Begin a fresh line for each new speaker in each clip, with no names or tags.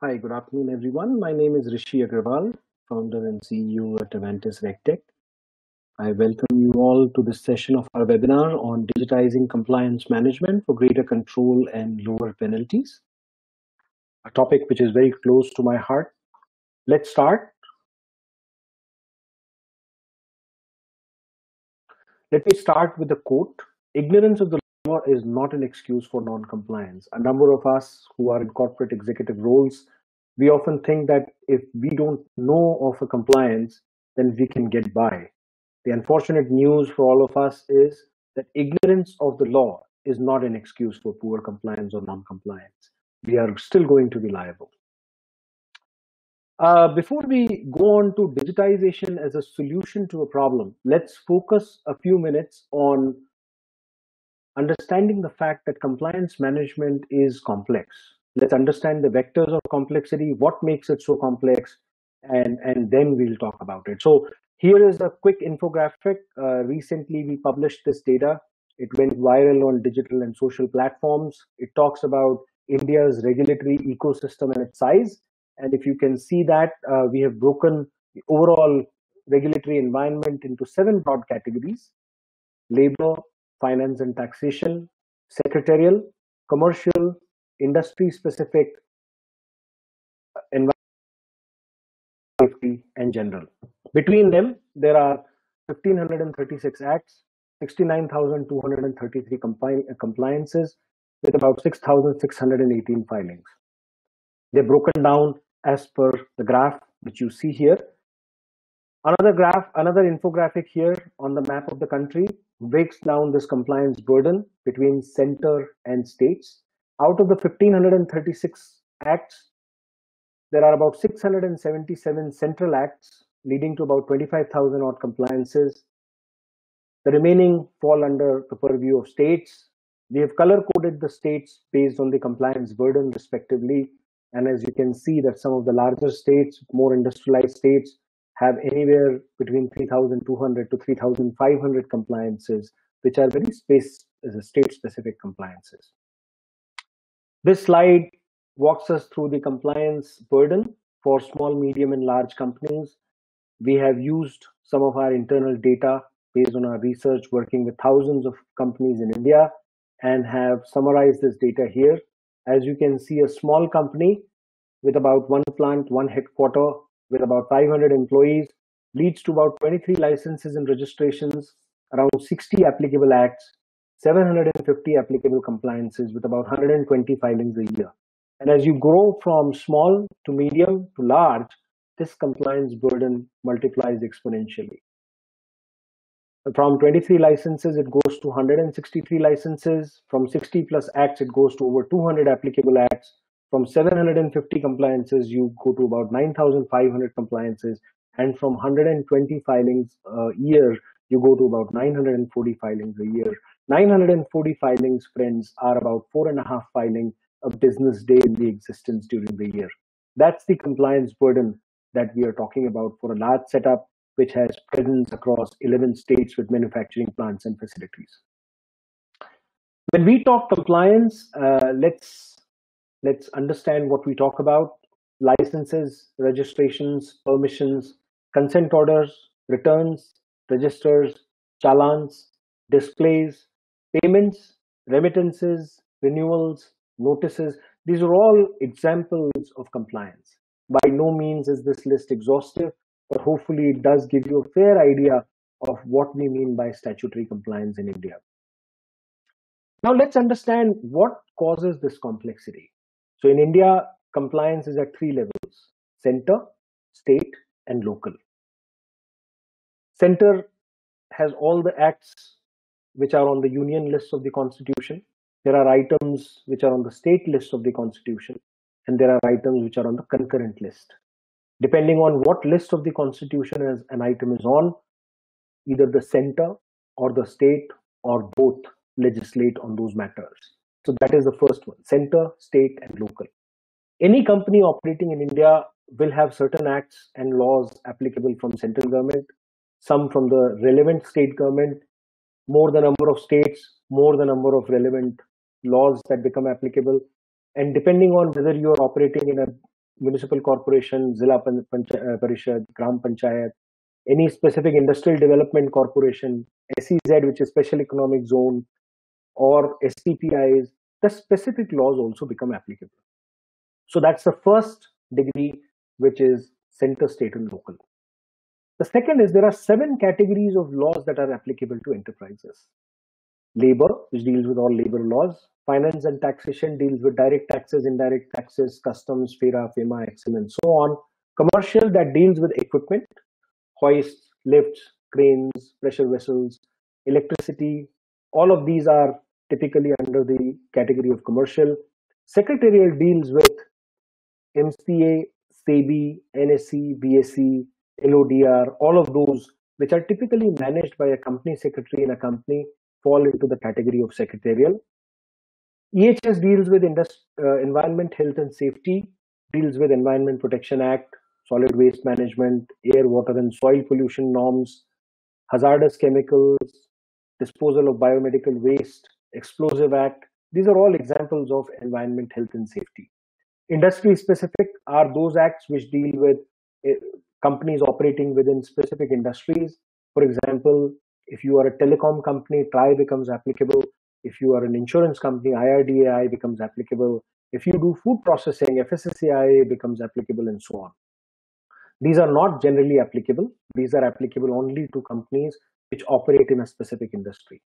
Hi, good afternoon, everyone. My name is Rishi Agarwal, founder and CEO at Avantis RegTech. I welcome you all to this session of our webinar on digitizing compliance management for greater control and lower penalties, a topic which is very close to my heart. Let's start. Let me start with a quote. Ignorance of the law is not an excuse for non-compliance. A number of us who are in corporate executive roles, we often think that if we don't know of a compliance, then we can get by. The unfortunate news for all of us is that ignorance of the law is not an excuse for poor compliance or non-compliance. We are still going to be liable. Before we go on to digitization as a solution to a problem, let's focus a few minutes on understanding the fact that compliance management is complex. Let's understand the vectors of complexity, what makes it so complex, and then we'll talk about it. So here is a quick infographic. Recently, we published this data. It went viral on digital and social platforms. It talks about India's regulatory ecosystem and its size. And if you can see that, we have broken the overall regulatory environment into 7 broad categories: labor, finance and taxation, secretarial, commercial, industry specific, environmental, safety, and general. Between them, there are 1,536 acts, 69,233 compliances, with about 6,618 filings. They're broken down as per the graph which you see here. Another infographic here on the map of the country breaks down this compliance burden between center and states. Out of the 1,536 acts, there are about 677 central acts, leading to about 25,000 odd compliances. The remaining fall under the purview of states. We have color-coded the states based on the compliance burden respectively. And as you can see that some of the larger states, more industrialized states, have anywhere between 3,200 to 3,500 compliances, which are very state-specific compliances. This slide walks us through the compliance burden for small, medium, and large companies. We have used some of our internal data based on our research working with thousands of companies in India and have summarized this data here. As you can see, a small company with about 1 plant, 1 headquarter, with about 500 employees leads to about 23 licenses and registrations, around 60 applicable acts, 750 applicable compliances with about 120 filings a year. And as you grow from small to medium to large, this compliance burden multiplies exponentially. From 23 licenses, it goes to 163 licenses. From 60 plus acts, it goes to over 200 applicable acts. From 750 compliances, you go to about 9,500 compliances. And from 120 filings a year, you go to about 940 filings a year. 940 filings, friends, are about 4.5 filings a business day in the existence during the year. That's the compliance burden that we are talking about for a large setup which has presence across 11 states with manufacturing plants and facilities. When we talk compliance, let's understand what we talk about: licenses, registrations, permissions, consent orders, returns, registers, challans, displays, payments, remittances, renewals, notices. These are all examples of compliance. By no means is this list exhaustive, but hopefully it does give you a fair idea of what we mean by statutory compliance in India. Now let's understand what causes this complexity. So in India, compliance is at 3 levels: center, state, and local. Center has all the acts which are on the union list of the constitution. There are items which are on the state list of the constitution, and there are items which are on the concurrent list. Depending on what list of the constitution as an item is on, either the center or the state or both legislate on those matters. So that is the first one: center, state, and local. Any company operating in India will have certain acts and laws applicable from central government, some from the relevant state government. More the number of states, more the number of relevant laws that become applicable. And depending on whether you are operating in a municipal corporation, Zilla Parishad, Gram Panchayat, any specific industrial development corporation, SEZ, which is special economic zone, or SPPIs, the specific laws also become applicable. So that's the first degree, which is center, state, and local. The second is there are 7 categories of laws that are applicable to enterprises. Labor, which deals with all labor laws. Finance and taxation deals with direct taxes, indirect taxes, customs, FERA, FEMA, Excel, and so on. Commercial, that deals with equipment, hoists, lifts, cranes, pressure vessels, electricity. All of these are typically under the category of commercial. Secretarial deals with MCA, SEBI, NSE, BSE, LODR, all of those which are typically managed by a company secretary in a company fall into the category of secretarial. EHS deals with environment, health and safety, deals with Environment Protection Act, solid waste management, air, water and soil pollution norms, hazardous chemicals, disposal of biomedical waste, explosive act. These are all examples of environment, health and safety. Industry specific are those acts which deal with companies operating within specific industries. For example, if you are a telecom company, TRAI becomes applicable. If you are an insurance company, IRDAI becomes applicable. If you do food processing, FSSAI becomes applicable, and so on. These are not generally applicable. These are applicable only to companies which operate in a specific industry.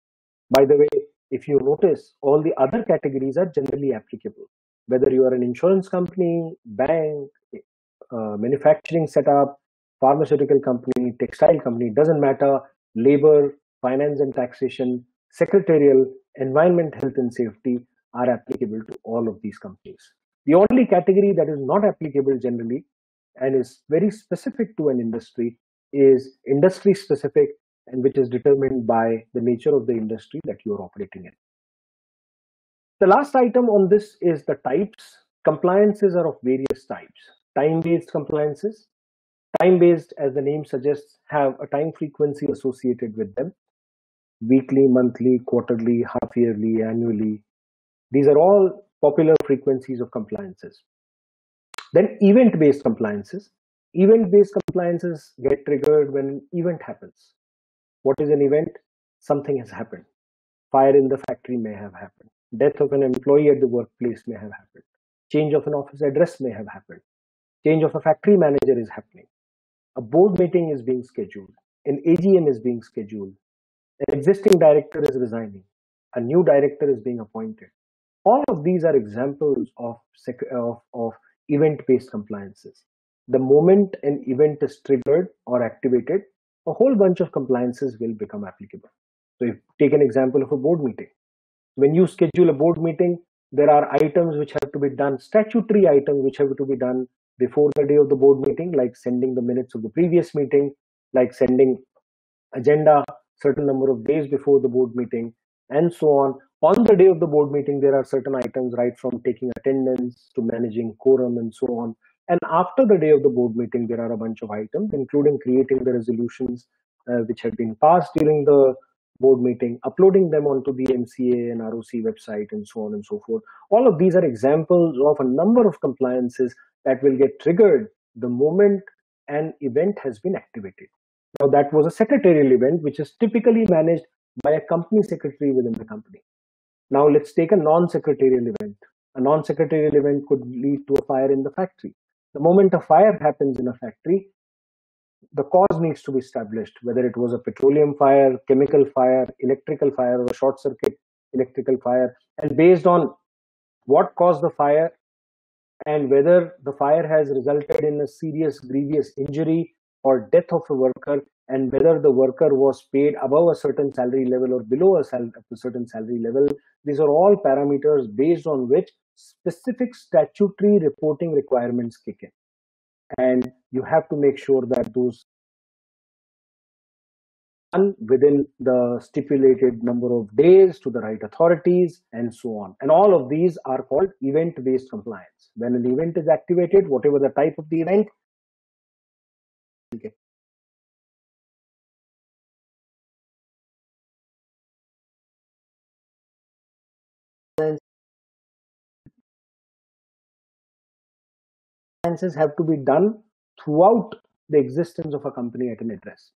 By the way, if you notice, all the other categories are generally applicable. Whether you are an insurance company, bank, manufacturing setup, pharmaceutical company, textile company, doesn't matter. Labor, finance and taxation, secretarial, environment, health and safety are applicable to all of these companies. The only category that is not applicable generally and is very specific to an industry is industry specific, and which is determined by the nature of the industry that you are operating in. The last item on this is the types. Compliances are of various types. Time-based compliances. Time-based, as the name suggests, have a time frequency associated with them. Weekly, monthly, quarterly, half-yearly, annually. These are all popular frequencies of compliances. Then event-based compliances. Event-based compliances get triggered when an event happens. What is an event? Something has happened. Fire in the factory may have happened. Death of an employee at the workplace may have happened. Change of an office address may have happened. Change of a factory manager is happening. A board meeting is being scheduled. An AGM is being scheduled. An existing director is resigning. A new director is being appointed. All of these are examples of event-based compliances. The moment an event is triggered or activated, a whole bunch of compliances will become applicable. So if take an example of a board meeting. When you schedule a board meeting, there are items which have to be done, statutory items which have to be done before the day of the board meeting, like sending the minutes of the previous meeting, like sending agenda certain number of days before the board meeting, and so on. On the day of the board meeting, there are certain items, right from taking attendance to managing quorum and so on. And after the day of the board meeting, there are a bunch of items, including creating the resolutions which have been passed during the board meeting, uploading them onto the MCA and ROC website, and so on and so forth. All of these are examples of a number of compliances that will get triggered the moment an event has been activated. Now, that was a secretarial event, which is typically managed by a company secretary within the company. Now, let's take a non-secretarial event. A non-secretarial event could lead to a fire in the factory. The moment a fire happens in a factory, the cause needs to be established, whether it was a petroleum fire, chemical fire, electrical fire, or a short circuit electrical fire. And based on what caused the fire and whether the fire has resulted in a serious, grievous injury or death of a worker, and whether the worker was paid above a certain salary level or below a certain salary level, these are all parameters based on which specific statutory reporting requirements kick in. And you have to make sure that those done within the stipulated number of days to the right authorities, and so on. And all of these are called event-based compliance. When an event is activated, whatever the type of the event, okay. compliances have to be done throughout the existence of a company at an address.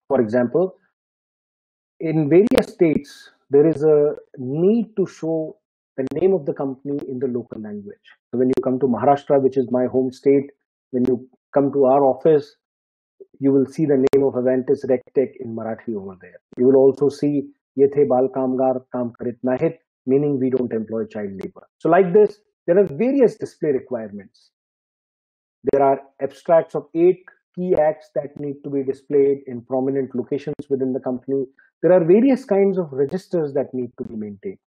For example, in various states, there is a need to show the name of the company in the local language. So when you come to Maharashtra, which is my home state, when you come to our office, you will see the name of Avantis RegTech in Marathi over there. You will also see Yethe Bal Kamgar Kam Karit Nahit, meaning we don't employ child labor. So like this, there are various display requirements. There are abstracts of 8 key acts that need to be displayed in prominent locations within the company. There are various kinds of registers that need to be maintained.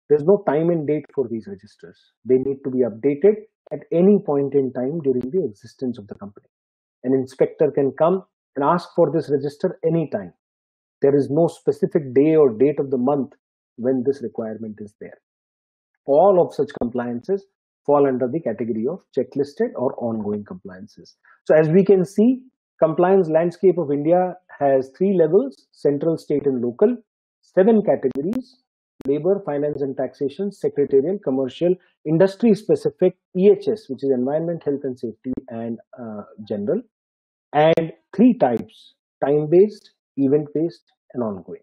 There's no time and date for these registers. They need to be updated at any point in time during the existence of the company. An inspector can come and ask for this register anytime. There is no specific day or date of the month when this requirement is there. All of such compliances fall under the category of checklisted or ongoing compliances. So as we can see, compliance landscape of India has 3 levels: central, state, and local, 7 categories: labor, finance and taxation, secretarial, commercial, industry specific, EHS, which is environment, health and safety, and general, and 3 types: time-based, event-based, and ongoing.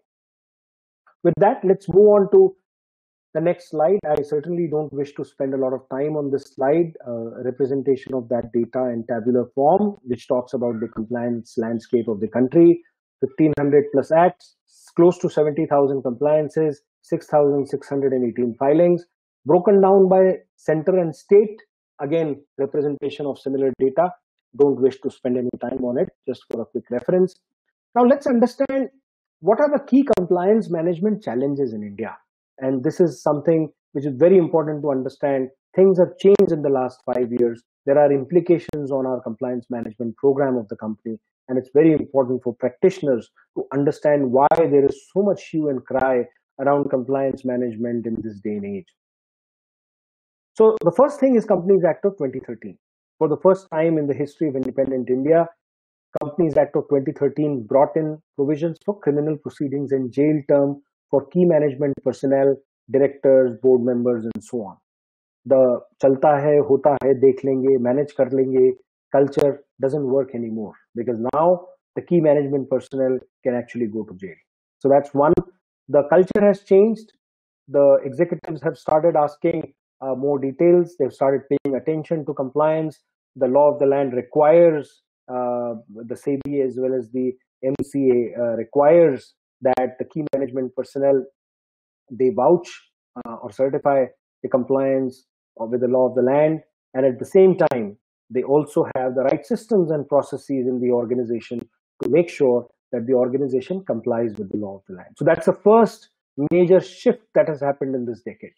With that, let's move on to the next slide. I certainly don't wish to spend a lot of time on this slide, representation of that data in tabular form, which talks about the compliance landscape of the country, 1500 plus acts, close to 70,000 compliances, 6,618 filings, broken down by center and state. Again, representation of similar data. Don't wish to spend any time on it, just for a quick reference. Now let's understand what are the key compliance management challenges in India. And this is something which is very important to understand. Things have changed in the last 5 years. There are implications on our compliance management program of the company. And it's very important for practitioners to understand why there is so much hue and cry around compliance management in this day and age. So the first thing is Companies Act of 2013. For the first time in the history of independent India, Companies Act of 2013 brought in provisions for criminal proceedings and jail term for key management personnel, directors, board members, and so on. The chalta hai, hota hai, dekh lenge, manage kar lenge culture doesn't work anymore, because now the key management personnel can actually go to jail. So that's one. The culture has changed. The executives have started asking more details. They've started paying attention to compliance. The law of the land requires, the SEBI as well as the MCA requires that the key management personnel, they vouch or certify the compliance with the law of the land, and at the same time they also have the right systems and processes in the organization to make sure that the organization complies with the law of the land. So that's the first major shift that has happened in this decade.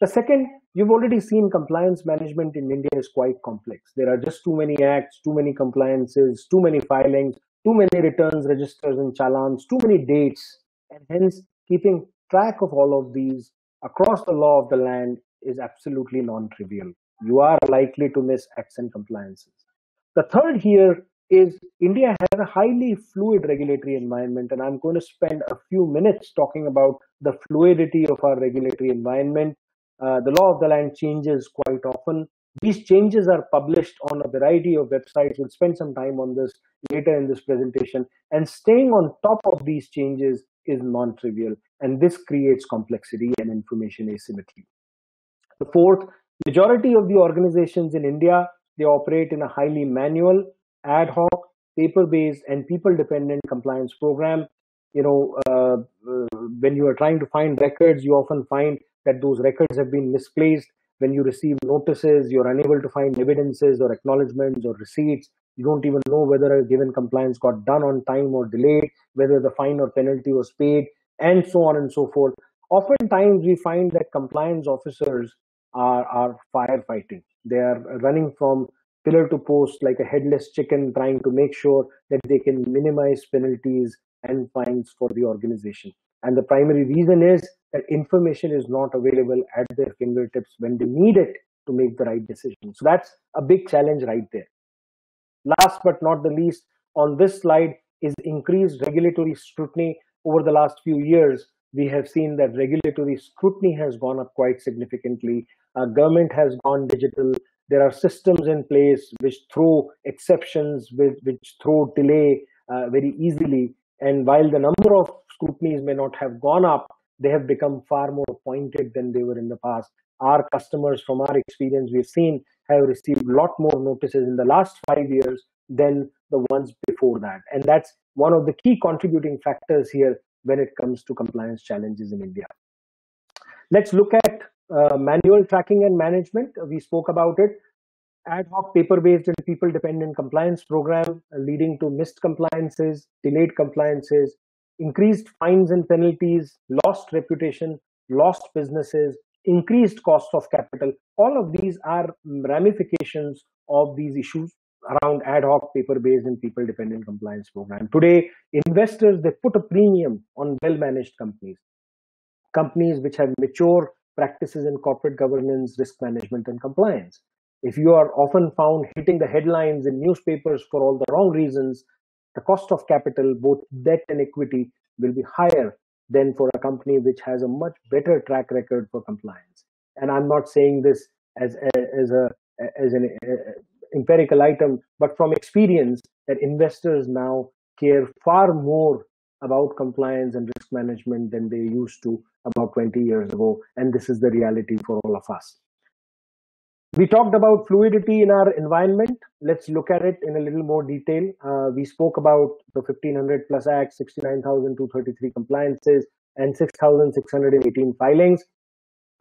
The second, you've already seen compliance management in India is quite complex. There are just too many acts, too many compliances, too many filings, too many returns, registers, and challans, too many dates, and hence keeping track of all of these across the law of the land is absolutely non-trivial. You are likely to miss acts and compliances. The third here is India has a highly fluid regulatory environment, and I'm going to spend a few minutes talking about the fluidity of our regulatory environment. The law of the land changes quite often. These changes are published on a variety of websites. We'll spend some time on this later in this presentation. And staying on top of these changes is non-trivial, and this creates complexity and information asymmetry. The fourth, majority of the organizations in India, they operate in a highly manual, ad hoc, paper-based, and people-dependent compliance program. When you are trying to find records, you often find that those records have been misplaced. When you receive notices, you're unable to find evidences or acknowledgements or receipts. You don't even know whether a given compliance got done on time or delayed, whether the fine or penalty was paid, and so on and so forth. Oftentimes, we find that compliance officers are firefighting. They are running from pillar to post like a headless chicken, trying to make sure that they can minimize penalties and fines for the organization. And the primary reason is that information is not available at their fingertips when they need it to make the right decision. So that's a big challenge right there. Last but not the least, on this slide is increased regulatory scrutiny. Over the last few years, we have seen that regulatory scrutiny has gone up quite significantly. Government has gone digital. There are systems in place which throw exceptions, which throw delay very easily. And while the number of scrutinies may not have gone up, they have become far more pointed than they were in the past. Our customers, from our experience, we've seen, have received a lot more notices in the last 5 years than the ones before that. And that's one of the key contributing factors here when it comes to compliance challenges in India. Let's look at manual tracking and management. We spoke about it. Ad hoc paper-based and people-dependent compliance program leading to missed compliances, delayed compliances, increased fines and penalties, lost reputation, lost businesses, increased cost of capital. All of these are ramifications of these issues around ad hoc paper-based and people-dependent compliance program. Today, investors, they put a premium on well-managed companies which have mature practices in corporate governance, risk management, and compliance. If you are often found hitting the headlines in newspapers for all the wrong reasons, the cost of capital, both debt and equity, will be higher than for a company which has a much better track record for compliance. And I'm not saying this as an empirical item, but from experience, that investors now care far more about compliance and risk management than they used to about 20 years ago. And this is the reality for all of us. We talked about fluidity in our environment. Let's look at it in a little more detail. We spoke about the 1500 plus acts, 69,233 compliances, and 6,618 filings.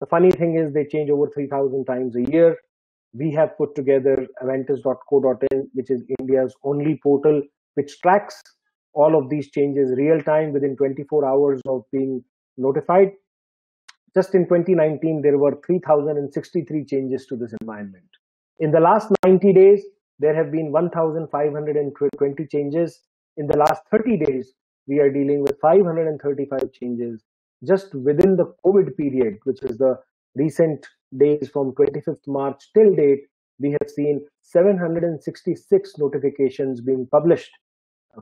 The funny thing is they change over 3,000 times a year. We have put together avantis.co.in, which is India's only portal which tracks all of these changes real time within 24 hours of being notified. Just in 2019, there were 3,063 changes to this environment. In the last 90 days, there have been 1,520 changes. In the last 30 days, we are dealing with 535 changes. Just within the COVID period, which is the recent days from 25th March till date, we have seen 766 notifications being published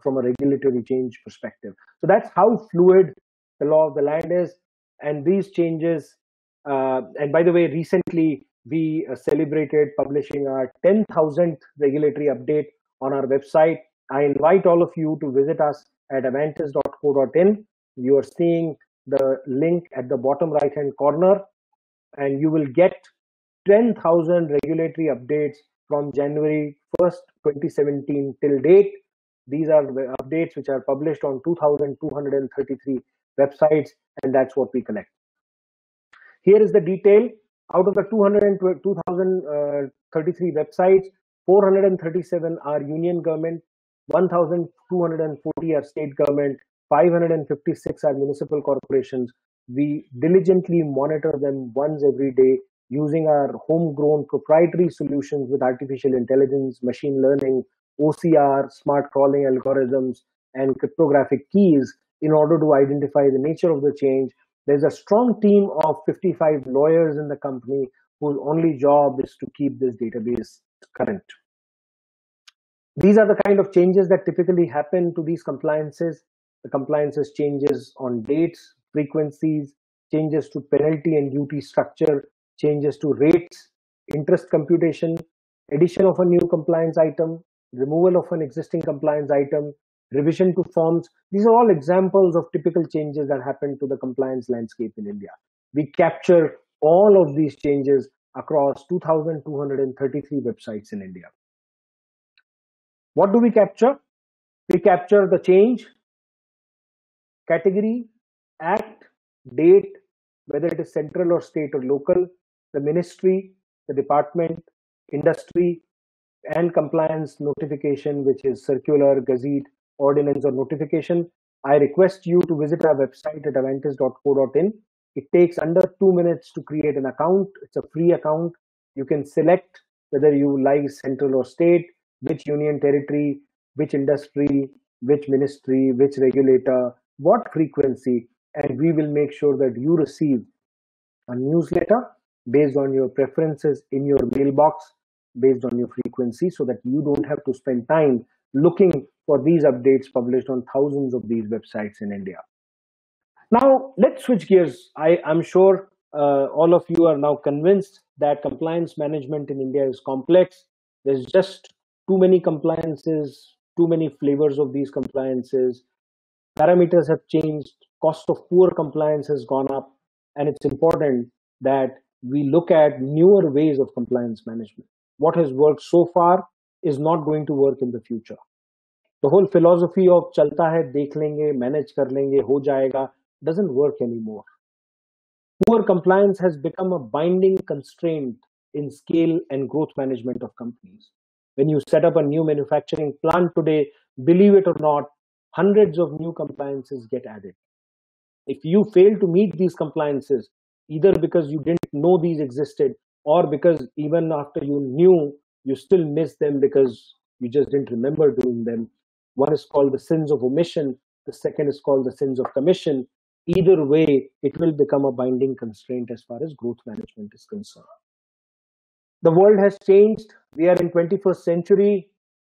from a regulatory change perspective. So that's how fluid the law of the land is. And these changes, and by the way, recently we celebrated publishing our 10,000th regulatory update on our website. I invite all of you to visit us at avantis.co.in. You are seeing the link at the bottom right hand corner, and you will get 10,000 regulatory updates from January 1st, 2017 till date. These are the updates which are published on 2,233 websites, and that's what we collect. Here is the detail. Out of the 2,033 websites, 437 are union government, 1,240 are state government, 556 are municipal corporations. We diligently monitor them once every day using our homegrown proprietary solutions with artificial intelligence, machine learning, OCR, smart crawling algorithms, and cryptographic keys in order to identify the nature of the change. There's a strong team of 55 lawyers in the company whose only job is to keep this database current. These are the kind of changes that typically happen to these compliances. The compliances changes on dates, frequencies, changes to penalty and duty structure, changes to rates, interest computation, addition of a new compliance item, removal of an existing compliance item, revision to forms. These are all examples of typical changes that happen to the compliance landscape in India. We capture all of these changes across 2,233 websites in India. What do we capture? We capture the change, category, act, date, whether it is central or state or local, the ministry, the department, industry, and compliance notification, which is circular, gazette, ordinance, or notification. I request you to visit our website at avantis.co.in. It takes under 2 minutes to create an account. It's a free account. You can select whether you like central or state, which union territory, which industry, which ministry, which regulator, what frequency, and we will make sure that you receive a newsletter based on your preferences in your mailbox, based on your frequency, so that you don't have to spend time looking for these updates published on thousands of these websites in India. Now, let's switch gears. I'm sure all of you are now convinced that compliance management in India is complex. There's just too many compliances, too many flavors of these compliances. Parameters have changed, cost of poor compliance has gone up, and it's important that we look at newer ways of compliance management. What has worked so far is not going to work in the future. The whole philosophy of chalta hai, dekh lenge, manage kar lenge, ho jayega doesn't work anymore. Poor compliance has become a binding constraint in scale and growth management of companies. When you set up a new manufacturing plant today, believe it or not, hundreds of new compliances get added. If you fail to meet these compliances, either because you didn't know these existed or because even after you knew, you still missed them because you just didn't remember doing them. One is called the sins of omission. The second is called the sins of commission. Either way, it will become a binding constraint as far as growth management is concerned. The world has changed. We are in 21st century.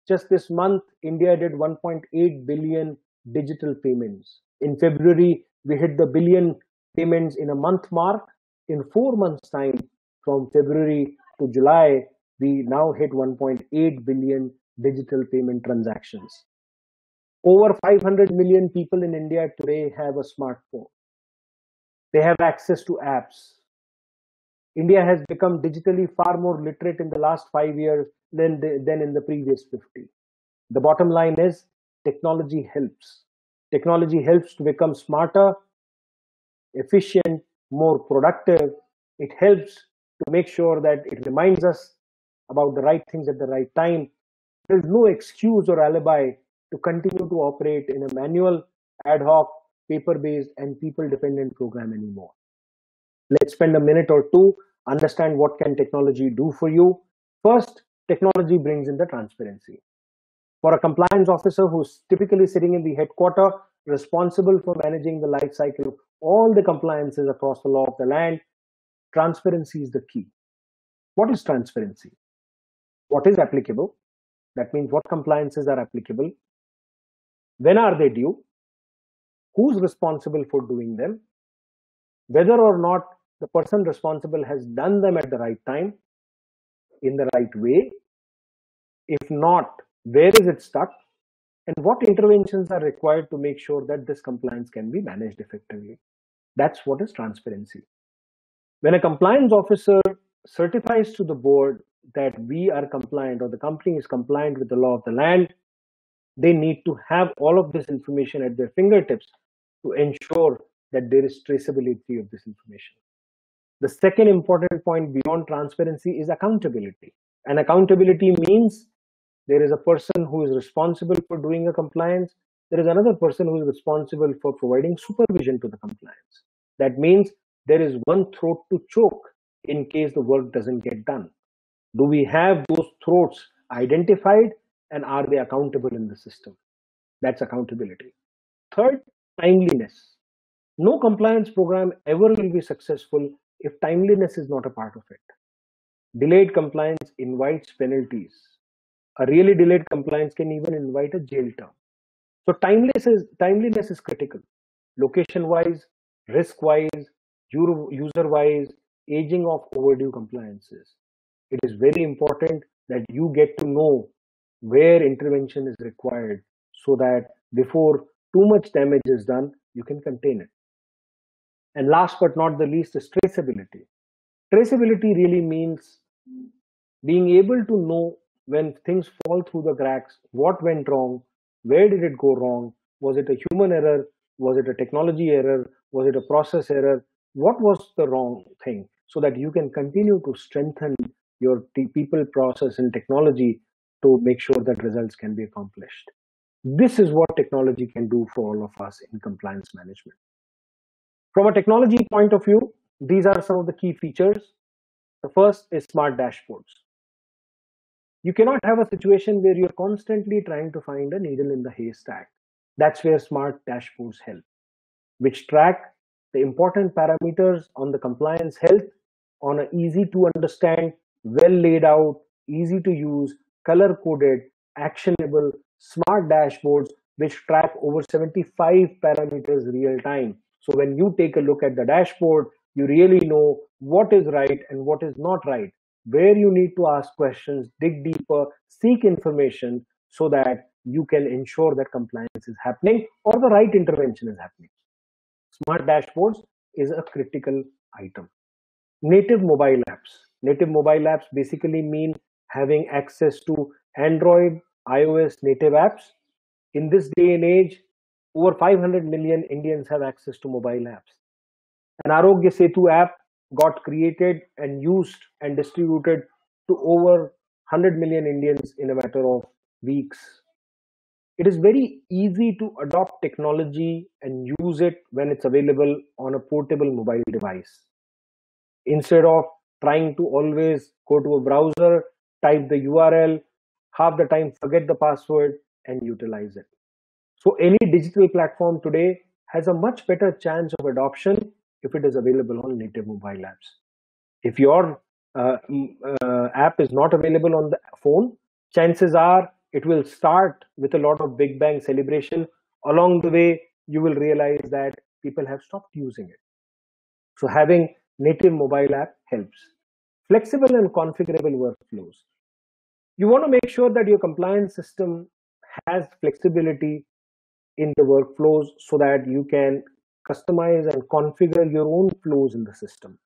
Just this month, India did 1.8 billion digital payments. In February, we hit the billion payments in a month mark. In 4 months' time, from February to July, we now hit 1.8 billion digital payment transactions. Over 500 million people in India today have a smartphone. They have access to apps. India has become digitally far more literate in the last 5 years than in the previous 50. The bottom line is technology helps. Technology helps to become smarter, efficient, more productive. It helps to make sure that it reminds us about the right things at the right time. There's no excuse or alibi to continue to operate in a manual, ad hoc, paper-based, and people-dependent program anymore. Let's spend a minute or two, understand what can technology do for you. First, technology brings in the transparency. For a compliance officer who's typically sitting in the headquarter, responsible for managing the life cycle of all the compliances across the law of the land, transparency is the key. What is transparency? What is applicable? That means what compliances are applicable? When are they due? Who's responsible for doing them? Whether or not the person responsible has done them at the right time, in the right way. If not, where is it stuck? And what interventions are required to make sure that this compliance can be managed effectively? That's what is transparency. When a compliance officer certifies to the board that we are compliant or the company is compliant with the law of the land, they need to have all of this information at their fingertips to ensure that there is traceability of this information. The second important point beyond transparency is accountability. And accountability means there is a person who is responsible for doing a compliance. There is another person who is responsible for providing supervision to the compliance. That means there is one throat to choke in case the work doesn't get done. Do we have those throats identified and are they accountable in the system? That's accountability. Third, timeliness. No compliance program ever will be successful if timeliness is not a part of it. Delayed compliance invites penalties. A really delayed compliance can even invite a jail term. So timeliness is critical. Location-wise, risk-wise, user-wise, aging of overdue compliances. It is very important that you get to know where intervention is required so that before too much damage is done, you can contain it. And last but not the least is traceability. Traceability really means being able to know when things fall through the cracks, what went wrong, where did it go wrong, was it a human error, was it a technology error, was it a process error, what was the wrong thing, so that you can continue to strengthen your people, process, and technology to make sure that results can be accomplished. This is what technology can do for all of us in compliance management. From a technology point of view, these are some of the key features. The first is smart dashboards. You cannot have a situation where you're constantly trying to find a needle in the haystack. That's where smart dashboards help, which track the important parameters on the compliance health on an easy to understand, well laid out, easy to use, color coded, actionable, smart dashboards which track over 75 parameters real time. So when you take a look at the dashboard, you really know what is right and what is not right, where you need to ask questions, dig deeper, seek information so that you can ensure that compliance is happening or the right intervention is happening. Smart dashboards is a critical item. Native mobile apps. Native mobile apps basically mean having access to Android, iOS native apps. In this day and age, over 500 million Indians have access to mobile apps. An Arogya Setu app got created and used and distributed to over 100 million Indians in a matter of weeks. It is very easy to adopt technology and use it when it's available on a portable mobile device. Instead of trying to always go to a browser, type the URL, half the time forget the password and utilize it. So any digital platform today has a much better chance of adoption if it is available on native mobile apps. If your app is not available on the phone, chances are it will start with a lot of big bang celebration. Along the way, you will realize that people have stopped using it. So having native mobile app helps. Flexible and configurable workflows. You want to make sure that your compliance system has flexibility in the workflows so that you can customize and configure your own flows in the system.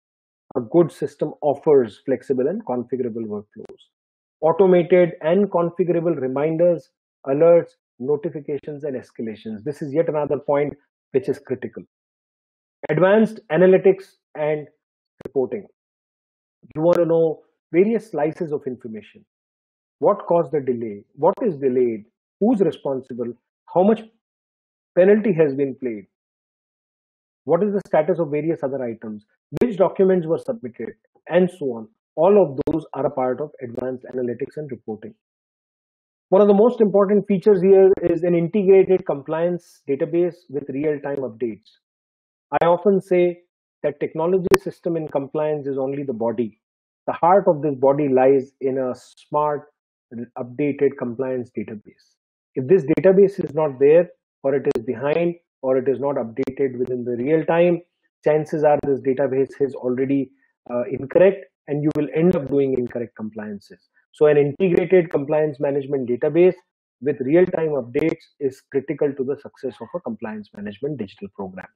A good system offers flexible and configurable workflows. Automated and configurable reminders, alerts, notifications, and escalations. This is yet another point which is critical. Advanced analytics and reporting. You want to know various slices of information. What caused the delay? What is delayed? Who's responsible? How much penalty has been paid? What is the status of various other items? Which documents were submitted? And so on. All of those are a part of advanced analytics and reporting. One of the most important features here is an integrated compliance database with real-time updates. I often say that technology system in compliance is only the body. The heart of this body lies in a smart, updated compliance database. If this database is not there, or it is behind, or it is not updated within the real time, chances are this database is already incorrect and you will end up doing incorrect compliances. So an integrated compliance management database with real-time updates is critical to the success of a compliance management digital program.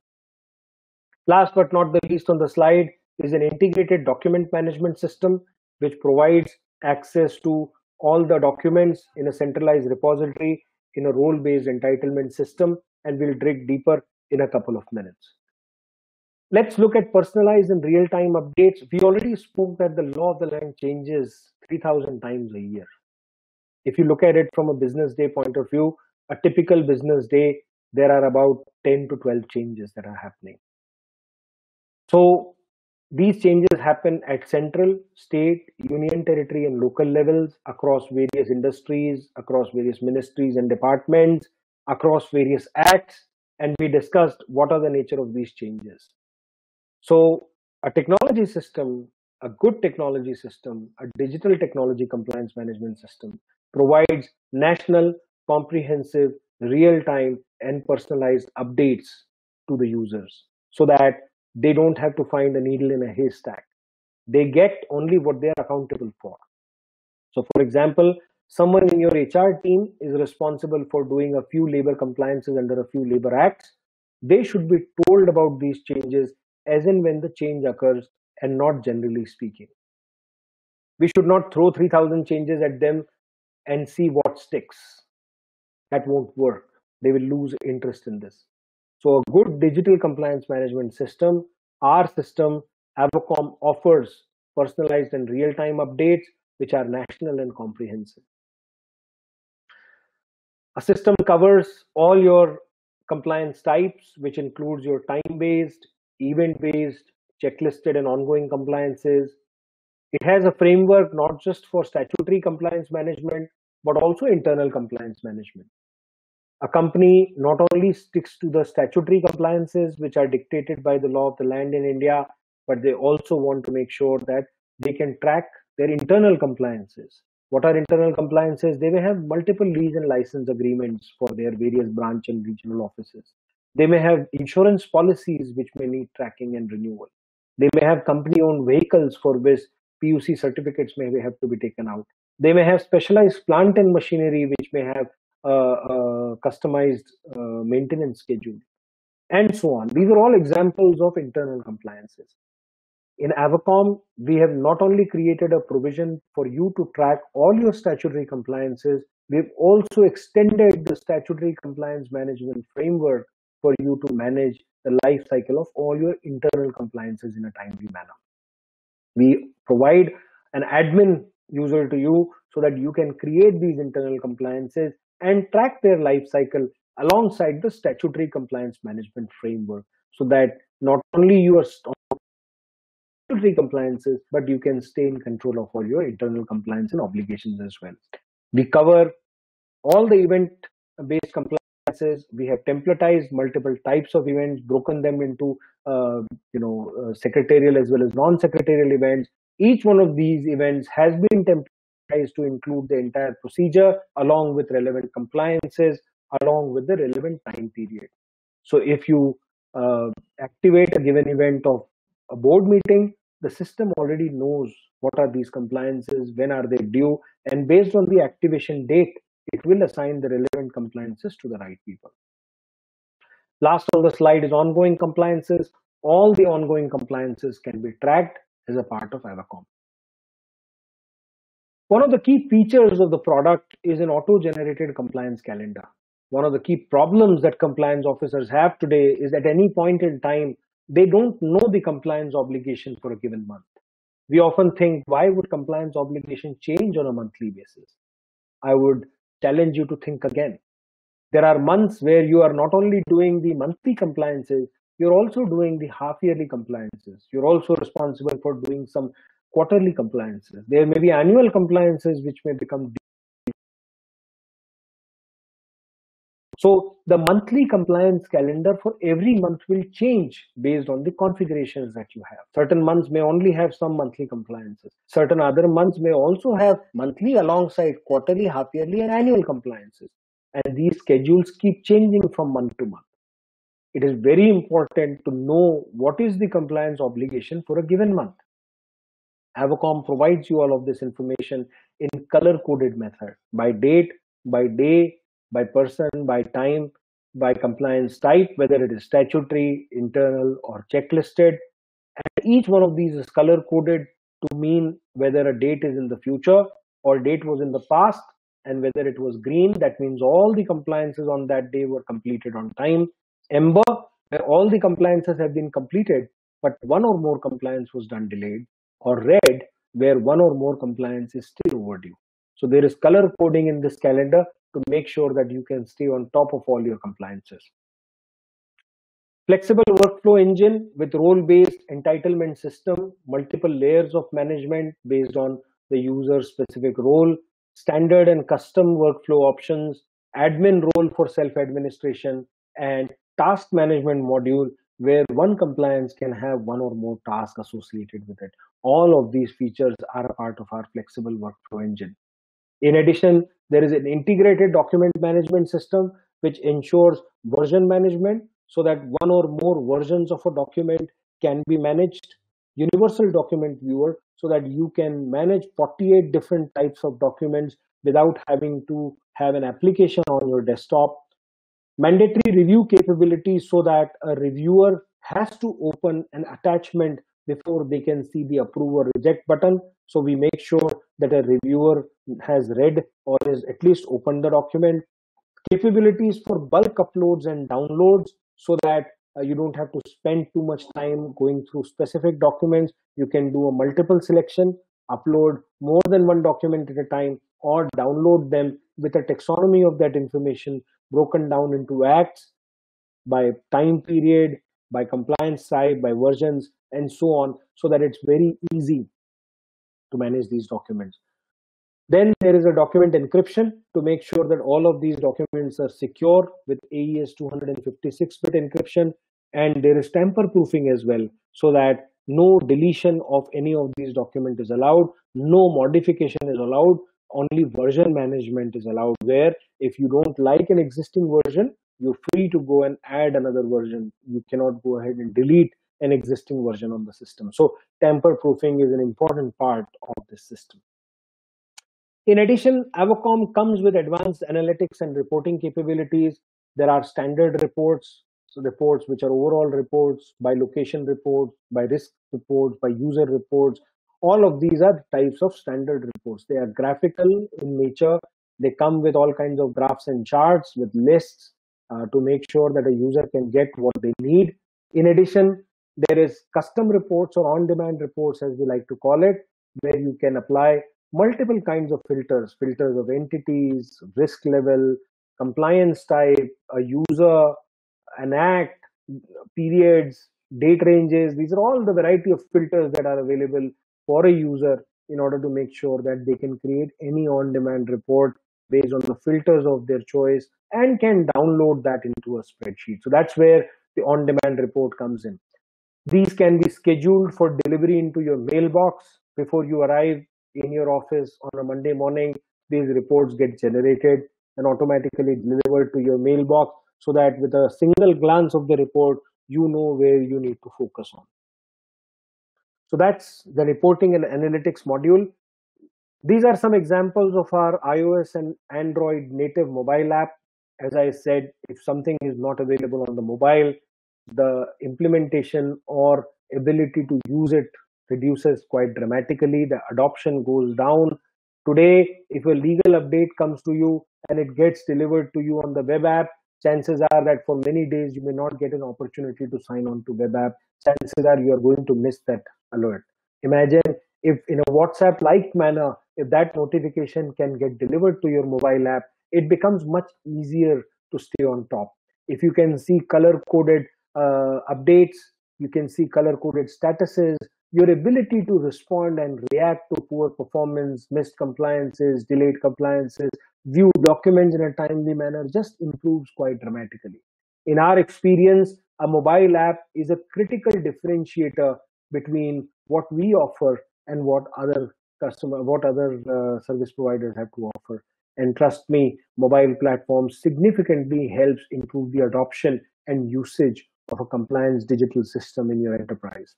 Last but not the least on the slide is an integrated document management system which provides access to all the documents in a centralized repository in a role-based entitlement system, and we'll dig deeper in a couple of minutes. Let's look at personalized and real-time updates. We already spoke that the law of the land changes 3,000 times a year. If you look at it from a business day point of view, a typical business day, there are about 10 to 12 changes that are happening. So these changes happen at central, state, union territory, and local levels across various industries, across various ministries and departments, across various acts, and we discussed what are the nature of these changes. So a technology system, a good technology system, a digital technology compliance management system provides national, comprehensive, real-time, and personalized updates to the users so that they don't have to find a needle in a haystack. They get only what they are accountable for. So for example, someone in your HR team is responsible for doing a few labor compliances under a few labor acts. They should be told about these changes as and when the change occurs and not generally speaking. We should not throw 3,000 changes at them and see what sticks. That won't work. They will lose interest in this. So a good digital compliance management system, our system, Avocom, offers personalized and real-time updates which are national and comprehensive. A system covers all your compliance types, which includes your time-based, event-based, checklisted and ongoing compliances. It has a framework not just for statutory compliance management, but also internal compliance management. A company not only sticks to the statutory compliances which are dictated by the law of the land in India, but they also want to make sure that they can track their internal compliances. What are internal compliances? They may have multiple lease and license agreements for their various branch and regional offices. They may have insurance policies which may need tracking and renewal. They may have company-owned vehicles for which PUC certificates may have to be taken out. They may have specialized plant and machinery which may have customized maintenance schedule, and so on. These are all examples of internal compliances. In Avacom, we have not only created a provision for you to track all your statutory compliances, we've also extended the statutory compliance management framework for you to manage the life cycle of all your internal compliances in a timely manner. We provide an admin user to you so that you can create these internal compliances and track their life cycle alongside the statutory compliance management framework, so that not only you are statutory compliances, but you can stay in control of all your internal compliance and obligations as well. We cover all the event-based compliances. We have templatized multiple types of events, broken them into secretarial as well as non-secretarial events. Each one of these events has been templatized to include the entire procedure along with relevant compliances, along with the relevant time period. So if you activate a given event of a board meeting, the system already knows what are these compliances, when are they due, and based on the activation date, it will assign the relevant compliances to the right people. Last on the slide is ongoing compliances. All the ongoing compliances can be tracked as a part of Avacom. One of the key features of the product is an auto-generated compliance calendar. One of the key problems that compliance officers have today is at any point in time, they don't know the compliance obligation for a given month. We often think, why would compliance obligation change on a monthly basis? I would challenge you to think again. There are months where you are not only doing the monthly compliances, you're also doing the half-yearly compliances. You're also responsible for doing some quarterly compliances. There may be annual compliances which may become. So the monthly compliance calendar for every month will change based on the configurations that you have. Certain months may only have some monthly compliances. Certain other months may also have monthly alongside quarterly, half-yearly, and annual compliances. And these schedules keep changing from month to month. It is very important to know what is the compliance obligation for a given month. Avacom provides you all of this information in color-coded method, by date, by day, by person, by time, by compliance type, whether it is statutory, internal, or checklisted. And each one of these is color-coded to mean whether a date is in the future or date was in the past, and whether it was green, that means all the compliances on that day were completed on time. Amber, where all the compliances have been completed, but one or more compliance was done delayed. Or red, where one or more compliance is still overdue. So there is color coding in this calendar to make sure that you can stay on top of all your compliances. Flexible workflow engine with role-based entitlement system, multiple layers of management based on the user-specific role, standard and custom workflow options, admin role for self-administration, and task management module where one compliance can have one or more tasks associated with it. All of these features are a part of our flexible workflow engine. In addition, there is an integrated document management system which ensures version management so that one or more versions of a document can be managed. Universal document viewer so that you can manage 48 different types of documents without having to have an application on your desktop. Mandatory review capabilities so that a reviewer has to open an attachment before they can see the approve or reject button. So we make sure that a reviewer has read or has at least opened the document. Capabilities for bulk uploads and downloads so that you don't have to spend too much time going through specific documents. You can do a multiple selection, upload more than one document at a time, or download them with a taxonomy of that information broken down into acts by time period, by compliance type, by versions, and so on, so that it's very easy to manage these documents. Then there is a document encryption to make sure that all of these documents are secure with AES 256-bit encryption, and there is tamper proofing as well, so that no deletion of any of these documents is allowed, no modification is allowed, only version management is allowed, where if you don't like an existing version, you're free to go and add another version. You cannot go ahead and delete an existing version of the system. So tamper proofing is an important part of this system. In addition, Avocom comes with advanced analytics and reporting capabilities. There are standard reports, so reports which are overall reports, by location reports, by risk reports, by user reports. All of these are types of standard reports. They are graphical in nature. They come with all kinds of graphs and charts with lists to make sure that a user can get what they need. In addition, there is custom reports or on-demand reports, as we like to call it, where you can apply multiple kinds of filters of entities, risk level, compliance type, a user, an act, periods, date ranges. These are all the variety of filters that are available for a user in order to make sure that they can create any on-demand report based on the filters of their choice and can download that into a spreadsheet. So that's where the on-demand report comes in. These can be scheduled for delivery into your mailbox before you arrive in your office on a Monday morning. These reports get generated and automatically delivered to your mailbox so that with a single glance of the report, you know where you need to focus on. So that's the reporting and analytics module. These are some examples of our iOS and Android native mobile app. As I said, if something is not available on the mobile, the implementation or ability to use it reduces quite dramatically. The adoption goes down. Today, if a legal update comes to you and it gets delivered to you on the web app, chances are that for many days you may not get an opportunity to sign on to web app. Chances are you are going to miss that alert. Imagine if in a WhatsApp-like manner, if that notification can get delivered to your mobile app, it becomes much easier to stay on top. If you can see color-coded updates, you can see color-coded statuses, your ability to respond and react to poor performance, missed compliances, delayed compliances, view documents in a timely manner just improves quite dramatically. In our experience, a mobile app is a critical differentiator between what we offer and what other service providers have to offer. And trust me, mobile platforms significantly helps improve the adoption and usage of a compliance digital system in your enterprise.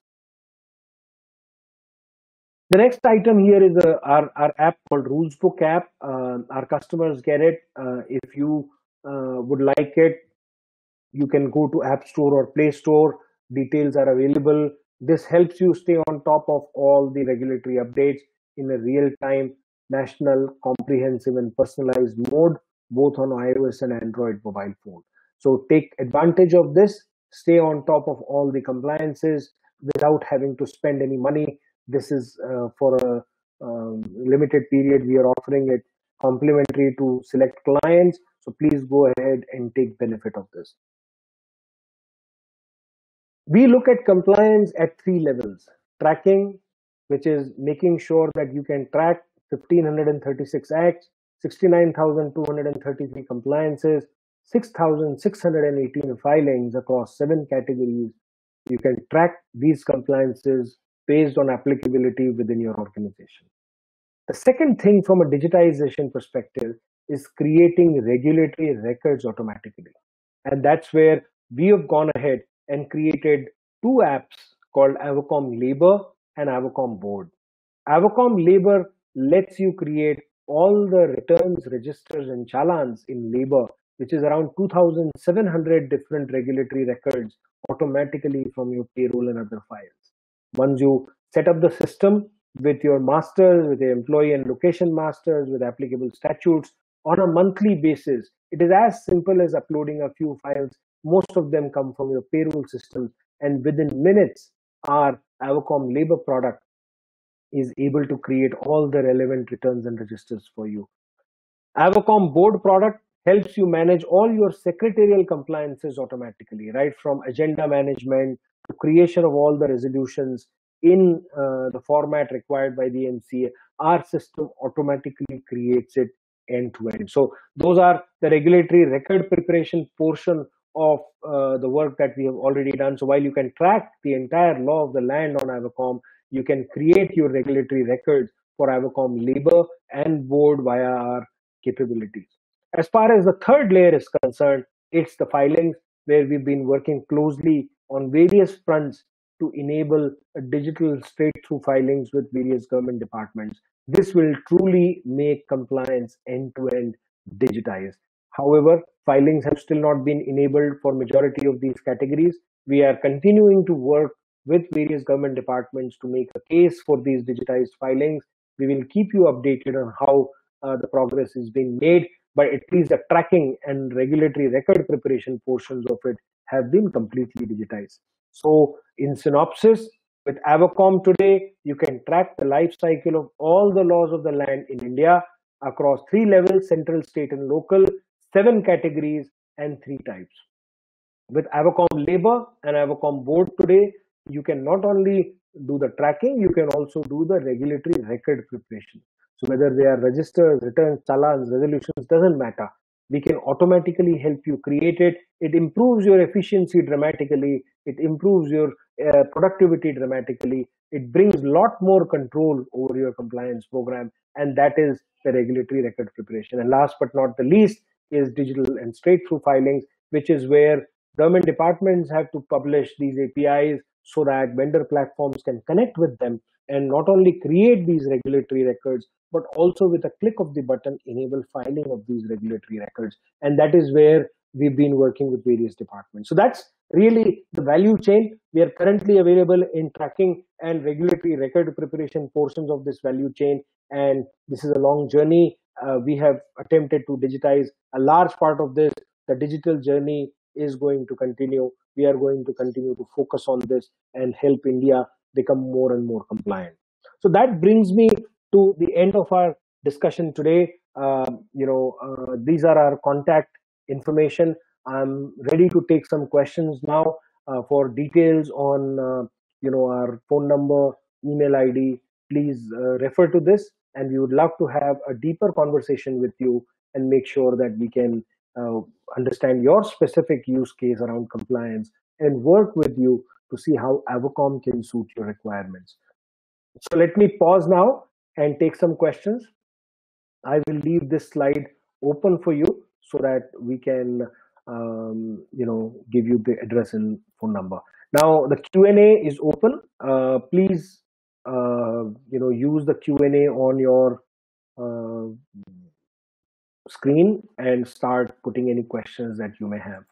The next item here is our app called Rulesbook app. Our customers get it. If you would like it, you can go to App Store or Play Store. Details are available. This helps you stay on top of all the regulatory updates in a real-time, national, comprehensive, and personalized mode, both on iOS and Android mobile phone. So take advantage of this. Stay on top of all the compliances without having to spend any money. This is for a limited period. We are offering it complimentary to select clients. So please go ahead and take benefit of this. We look at compliance at 3 levels. Tracking, which is making sure that you can track 1,536 acts, 69,233 compliances, 6,618 filings across 7 categories. You can track these compliances based on applicability within your organization. The second thing from a digitization perspective is creating regulatory records automatically. And that's where we have gone ahead and created 2 apps called Avocom Labor and Avocom Board. Avocom Labor lets you create all the returns, registers, and challans in Labor, which is around 2,700 different regulatory records automatically from your payroll and other files. Once you set up the system with your masters, with your employee and location masters, with applicable statutes on a monthly basis, it is as simple as uploading a few files. Most of them come from your payroll systems, and within minutes, our Avocom Labor product is able to create all the relevant returns and registers for you. Avocom Board product helps you manage all your secretarial compliances automatically, right from agenda management to creation of all the resolutions in the format required by the MCA. Our system automatically creates it end to end. So those are the regulatory record preparation portion of the work that we have already done. So while you can track the entire law of the land on Avocom, you can create your regulatory records for Avocom Labor and Board via our capabilities. As far as the third layer is concerned, it's the filings, where we've been working closely on various fronts to enable a digital straight-through filings with various government departments. This will truly make compliance end-to-end digitized. However, filings have still not been enabled for majority of these categories. We are continuing to work with various government departments to make a case for these digitized filings. We will keep you updated on how the progress is being made, but at least the tracking and regulatory record preparation portions of it have been completely digitized. So in synopsis, with Avocom today, you can track the life cycle of all the laws of the land in India across 3 levels: central, state, and local, 7 categories, and 3 types. With Avocom Labor and Avocom Board today, you can not only do the tracking, you can also do the regulatory record preparation. So whether they are registers, returns, challans, resolutions, doesn't matter. We can automatically help you create it. It improves your efficiency dramatically. It improves your productivity dramatically. It brings a lot more control over your compliance program, and that is the regulatory record preparation. And last but not the least is digital and straight-through filings, which is where government departments have to publish these APIs so that vendor platforms can connect with them and not only create these regulatory records, but also with a click of the button, enable filing of these regulatory records. And that is where we've been working with various departments. So that's really the value chain. We are currently available in tracking and regulatory record preparation portions of this value chain. And this is a long journey. We have attempted to digitize a large part of this. The digital journey is going to continue. We are going to continue to focus on this and help India become more and more compliant. So that brings me to the end of our discussion today. These are our contact information. I'm ready to take some questions now for details on our phone number, email ID. Please refer to this, and we would love to have a deeper conversation with you and make sure that we can understand your specific use case around compliance and work with you to see how Avocom can suit your requirements. So let me pause now and take some questions. I will leave this slide open for you so that we can give you the address and phone number. Now the Q&A is open. Please use the Q&A on your screen and start putting any questions that you may have.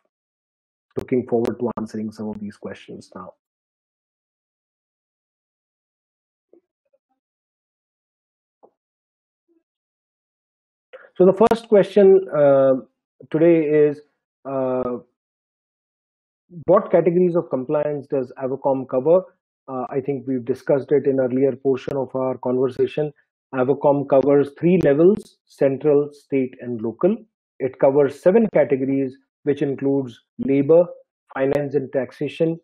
Looking forward to answering some of these questions now. So the first question today is, what categories of compliance does Avocom cover? I think we've discussed it in earlier portion of our conversation. Avocom covers 3 levels: central, state, and local. It covers 7 categories, which includes labor, finance and taxation,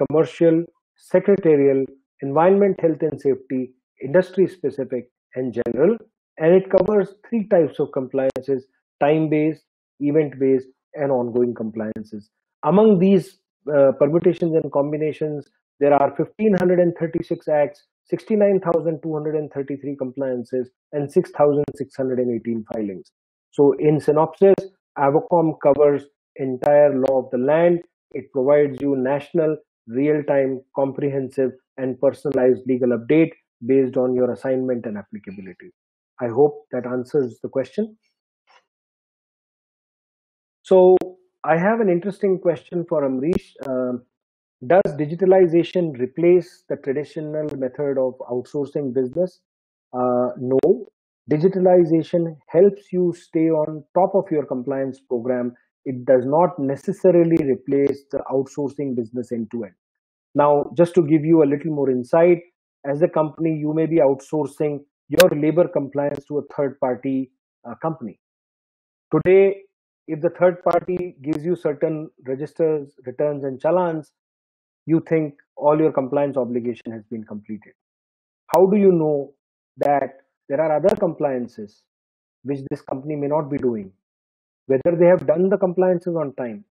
commercial, secretarial, environment, health and safety, industry specific, and general. And it covers 3 types of compliances: time-based, event-based, and ongoing compliances. Among these permutations and combinations, there are 1,536 acts, 69,233 compliances, and 6,618 filings. So in synopsis, Avocom covers entire law of the land. It provides you national, real-time, comprehensive, and personalized legal update based on your assignment and applicability. I hope that answers the question. So I have an interesting question for Amrish. Does digitalization replace the traditional method of outsourcing business? No. Digitalization helps you stay on top of your compliance program. It does not necessarily replace the outsourcing business end to end. Now, just to give you a little more insight, as a company, you may be outsourcing your labor compliance to a third party company. Today, if the third party gives you certain registers, returns, and challans, you think all your compliance obligation has been completed. How do you know that there are other compliances which this company may not be doing? Whether they have done the compliances on time,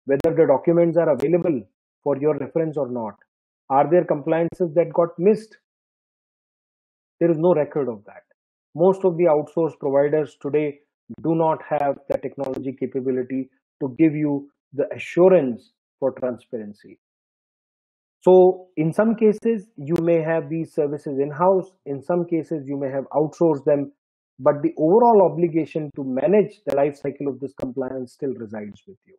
whether the documents are available for your reference or not. Are there compliances that got missed? There is no record of that. Most of the outsourced providers today do not have the technology capability to give you the assurance for transparency. So in some cases, you may have these services in-house. In some cases, you may have outsourced them, but the overall obligation to manage the life cycle of this compliance still resides with you.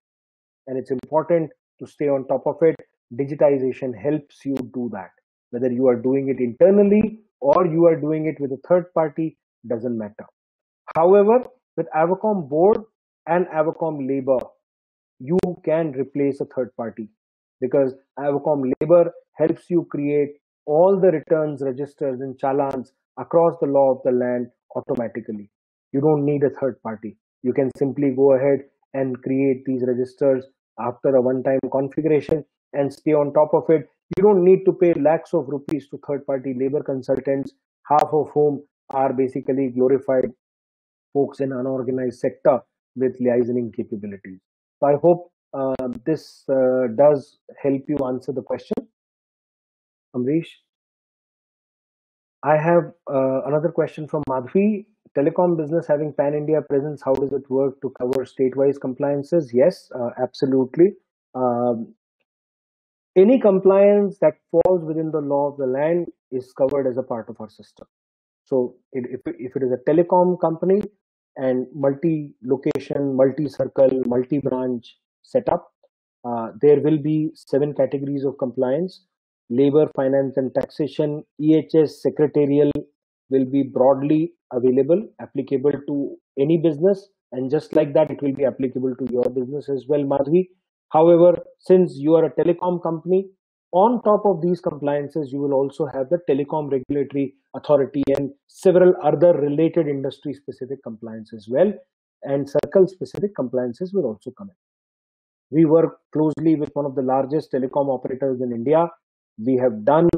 And it's important to stay on top of it. Digitization helps you do that. Whether you are doing it internally or you are doing it with a third party, doesn't matter. However, with Avacom Board and Avacom Labor, you can replace a third party because Avacom Labor helps you create all the returns, registers, and challans across the law of the land automatically. You don't need a third party. You can simply go ahead and create these registers after a one-time configuration and stay on top of it. You don't need to pay lakhs of rupees to third-party labor consultants, half of whom are basically glorified folks in unorganized sector with liaising capabilities. So I hope this does help you answer the question, Amrish. I have another question from Madhvi. Telecom business having pan-India presence, how does it work to cover state-wise compliances? Yes, absolutely. Um, any compliance that falls within the law of the land is covered as a part of our system. So if it is a telecom company and multi-location, multi-circle, multi-branch setup, there will be 7 categories of compliance. Labor, finance and taxation, EHS, secretarial will be broadly available, applicable to any business. And just like that, it will be applicable to your business as well, Madhvi. However, since you are a telecom company, on top of these compliances, you will also have the Telecom Regulatory Authority and several other related industry specific compliance as well. And circle specific compliances will also come in. We work closely with one of the largest telecom operators in India. We have done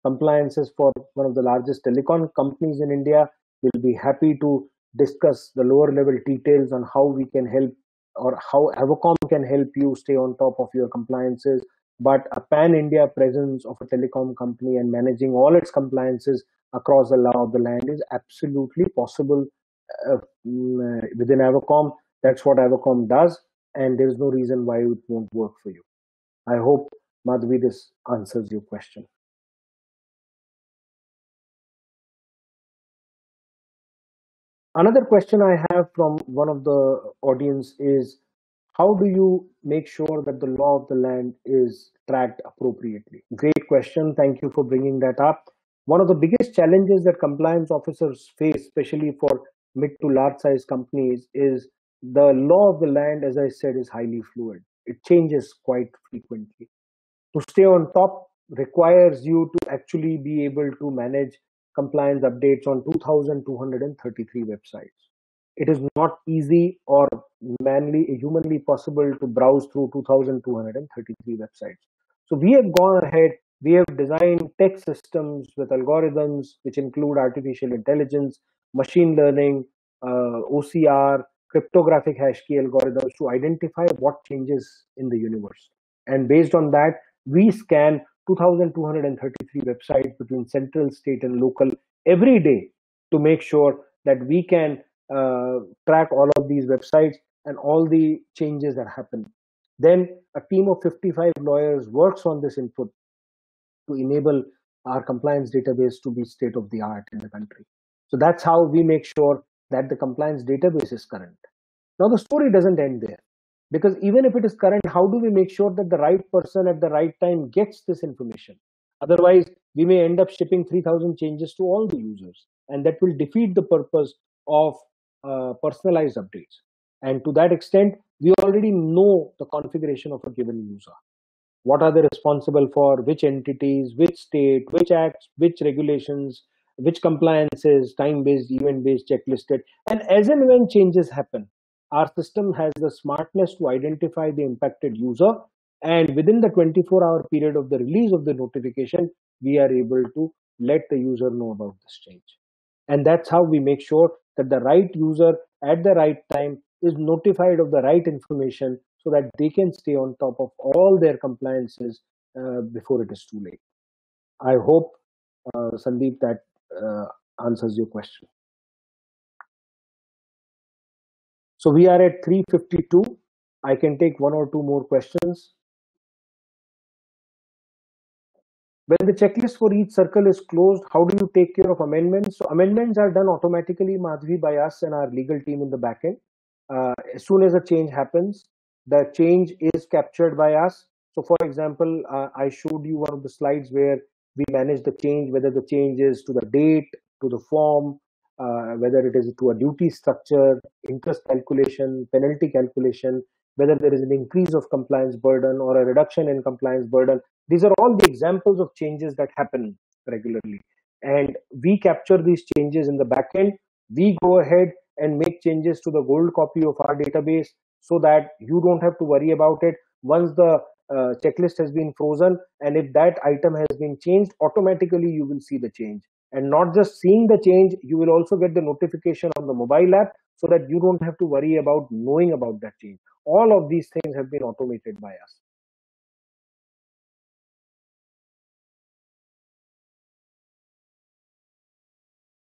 compliances for one of the largest telecom companies in India. We'll be happy to discuss the lower level details on how we can help or how Avacom can help you stay on top of your compliances. But a pan-India presence of a telecom company and managing all its compliances across the law of the land is absolutely possible within Avacom. That's what Avacom does, and there is no reason why it won't work for you. I hope, Madhvi, this answers your question. Another question I have from one of the audience is, how do you make sure that the law of the land is tracked appropriately? Great question. Thank you for bringing that up. One of the biggest challenges that compliance officers face, especially for mid to large size companies, is the law of the land, as I said, is highly fluid. It changes quite frequently. To stay on top requires you to actually be able to manage compliance updates on 2233 websites. It is not easy or humanly possible to browse through 2233 websites. So we have gone ahead, we have designed tech systems with algorithms which include artificial intelligence, machine learning, OCR, cryptographic hash key algorithms to identify what changes in the universe. And based on that, we scan 2233 websites between central, state, and local every day to make sure that we can track all of these websites and all the changes that happen. Then a team of 55 lawyers works on this input to enable our compliance database to be state of the art in the country. So that's how we make sure that the compliance database is current. Now, the story doesn't end there, because even if it is current, how do we make sure that the right person at the right time gets this information? Otherwise, we may end up shipping 3,000 changes to all the users, and that will defeat the purpose of personalized updates. And to that extent, we already know the configuration of a given user. What are they responsible for, which entities, which state, which acts, which regulations, which compliances, time-based, event-based, checklisted. And as and when changes happen, our system has the smartness to identify the impacted user, and within the 24-hour period of the release of the notification, we are able to let the user know about this change. And that's how we make sure that the right user at the right time is notified of the right information so that they can stay on top of all their compliances before it is too late. I hope, Sandeep, that answers your question. So we are at 3:52. I can take one or two more questions. When the checklist for each circle is closed, how do you take care of amendments? So amendments are done automatically, Madhvi, by us and our legal team in the backend. As soon as a change happens, the change is captured by us. So for example, I showed you one of the slides where we manage the change, whether the change is to the date, to the form, whether it is to a duty structure, interest calculation, penalty calculation, whether there is an increase of compliance burden or a reduction in compliance burden. These are all the examples of changes that happen regularly. And we capture these changes in the backend. We go ahead and make changes to the gold copy of our database so that you don't have to worry about it. Once the checklist has been frozen, and if that item has been changed, automatically you will see the change. And not just seeing the change, you will also get the notification on the mobile app so that you don't have to worry about knowing about that change. All of these things have been automated by us.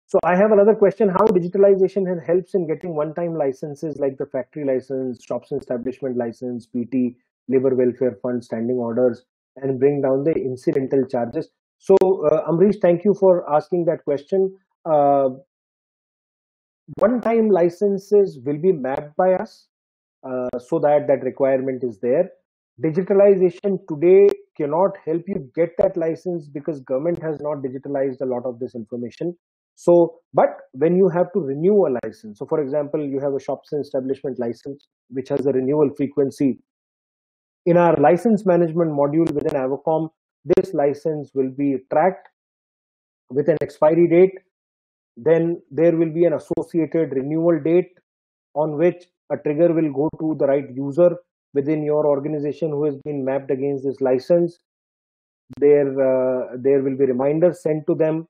So I have another question: how digitalization helps in getting one-time licenses like the factory license, shops and establishment license, PT, labor welfare fund, standing orders, and bring down the incidental charges? So Amrish, thank you for asking that question. One-time licenses will be mapped by us so that that requirement is there. Digitalization today cannot help you get that license because government has not digitalized a lot of this information. So, but when you have to renew a license, so for example, you have a shops and establishment license which has a renewal frequency. In our license management module within Avocom, this license will be tracked with an expiry date. Then there will be an associated renewal date on which a trigger will go to the right user within your organization who has been mapped against this license. There will be reminders sent to them.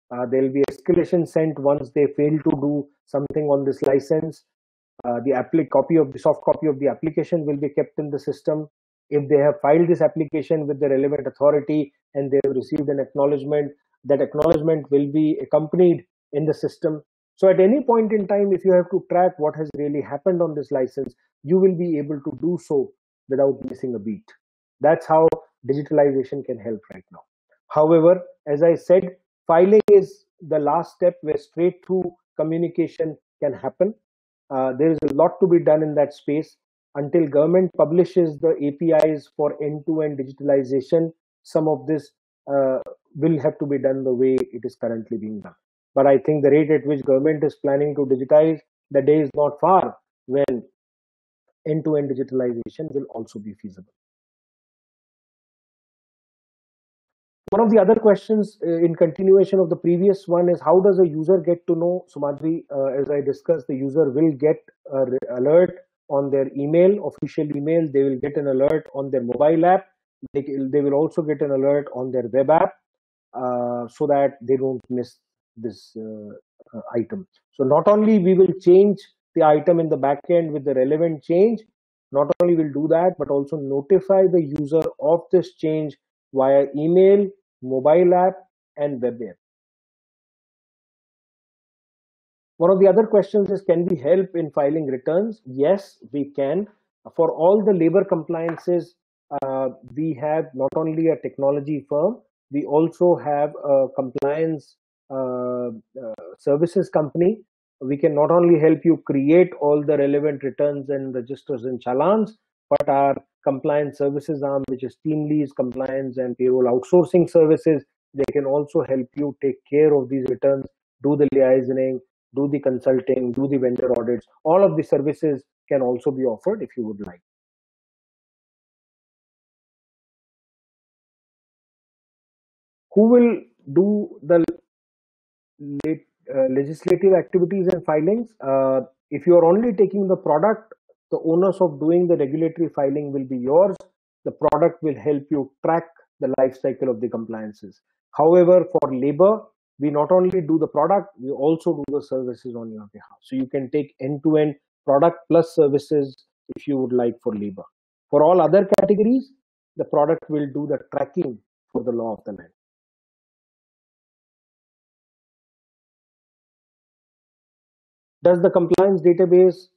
There will be escalation sent once they fail to do something on this license. The soft copy of the application will be kept in the system. If they have filed this application with the relevant authority and they have received an acknowledgement, that acknowledgement will be accompanied in the system. So at any point in time, if you have to track what has really happened on this license, you will be able to do so without missing a beat. That's how digitalization can help right now. However, as I said, filing is the last step where straight through communication can happen. There is a lot to be done in that space. Until government publishes the APIs for end-to-end digitalization, some of this will have to be done the way it is currently being done. But I think the rate at which government is planning to digitize, the day is not far when end-to-end digitalization will also be feasible. One of the other questions in continuation of the previous one is, how does a user get to know? So Madhvi, as I discussed, the user will get an alert on their email, official email. They will get an alert on their mobile app. They will also get an alert on their web app so that they don't miss this item. So not only we will change the item in the backend with the relevant change, not only will do that, but also notify the user of this change via email, mobile app, and web app. One of the other questions is, can we help in filing returns? Yes, we can. For all the labor compliances, we have not only a technology firm, we also have a compliance services company. We can not only help you create all the relevant returns and registers and challans, but our compliance services arm, which is TeamLease Compliance and Payroll Outsourcing Services, they can also help you take care of these returns, do the liaisoning, do the consulting, do the vendor audits. All of the services can also be offered if you would like. Who will do the legislative activities and filings? If you are only taking the product, the onus of doing the regulatory filing will be yours. The product will help you track the life cycle of the compliances. However, for labor, we not only do the product, we also do the services on your behalf. So you can take end-to-end product plus services if you would like for labor. For all other categories, the product will do the tracking for the law of the land. Does the compliance database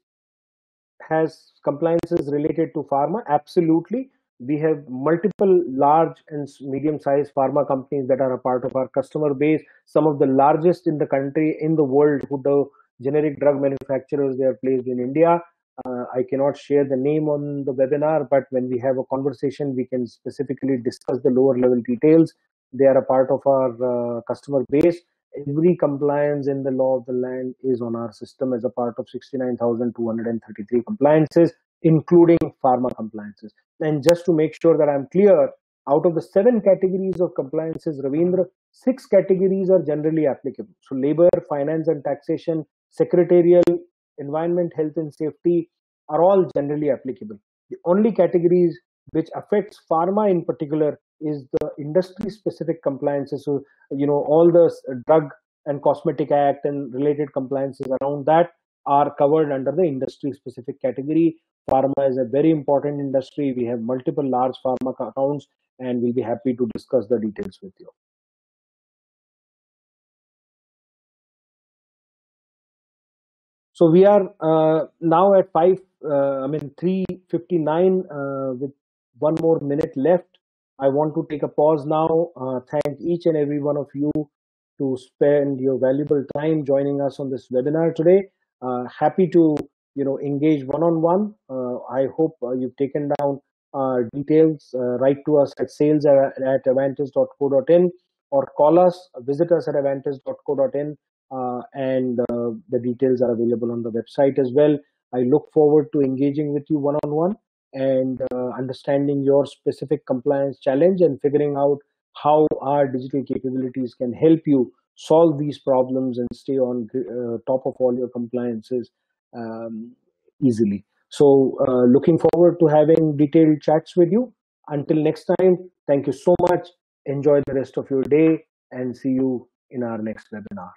has compliances related to pharma? Absolutely. We have multiple large and medium-sized pharma companies that are a part of our customer base. Some of the largest in the country, in the world, who do generic drug manufacturers, they are placed in India. I cannot share the name on the webinar, but when we have a conversation, we can specifically discuss the lower level details. They are a part of our customer base. Every compliance in the law of the land is on our system as a part of 69,233 compliances, including pharma compliances. And just to make sure that I'm clear, out of the 7 categories of compliances, Ravindra, 6 categories are generally applicable. So labor, finance and taxation, secretarial, environment, health and safety are all generally applicable. The only categories which affects pharma in particular is the industry specific compliances. So, all the drug and cosmetic act and related compliances around that are covered under the industry specific category. Pharma is a very important industry. We have multiple large pharma accounts, and we'll be happy to discuss the details with you. So we are now at 3:59 with one more minute left. I want to take a pause now. Thank each and every one of you to spend your valuable time joining us on this webinar today. Happy to engage one-on-one. I hope you've taken down details. Write to us at sales@avantis.co.in or call us, visit us at avantis.co.in. And the details are available on the website as well. I look forward to engaging with you one-on-one and understanding your specific compliance challenge and figuring out how our digital capabilities can help you solve these problems and stay on top of all your compliances easily. So looking forward to having detailed chats with you. Until next time, thank you so much. Enjoy the rest of your day and see you in our next webinar.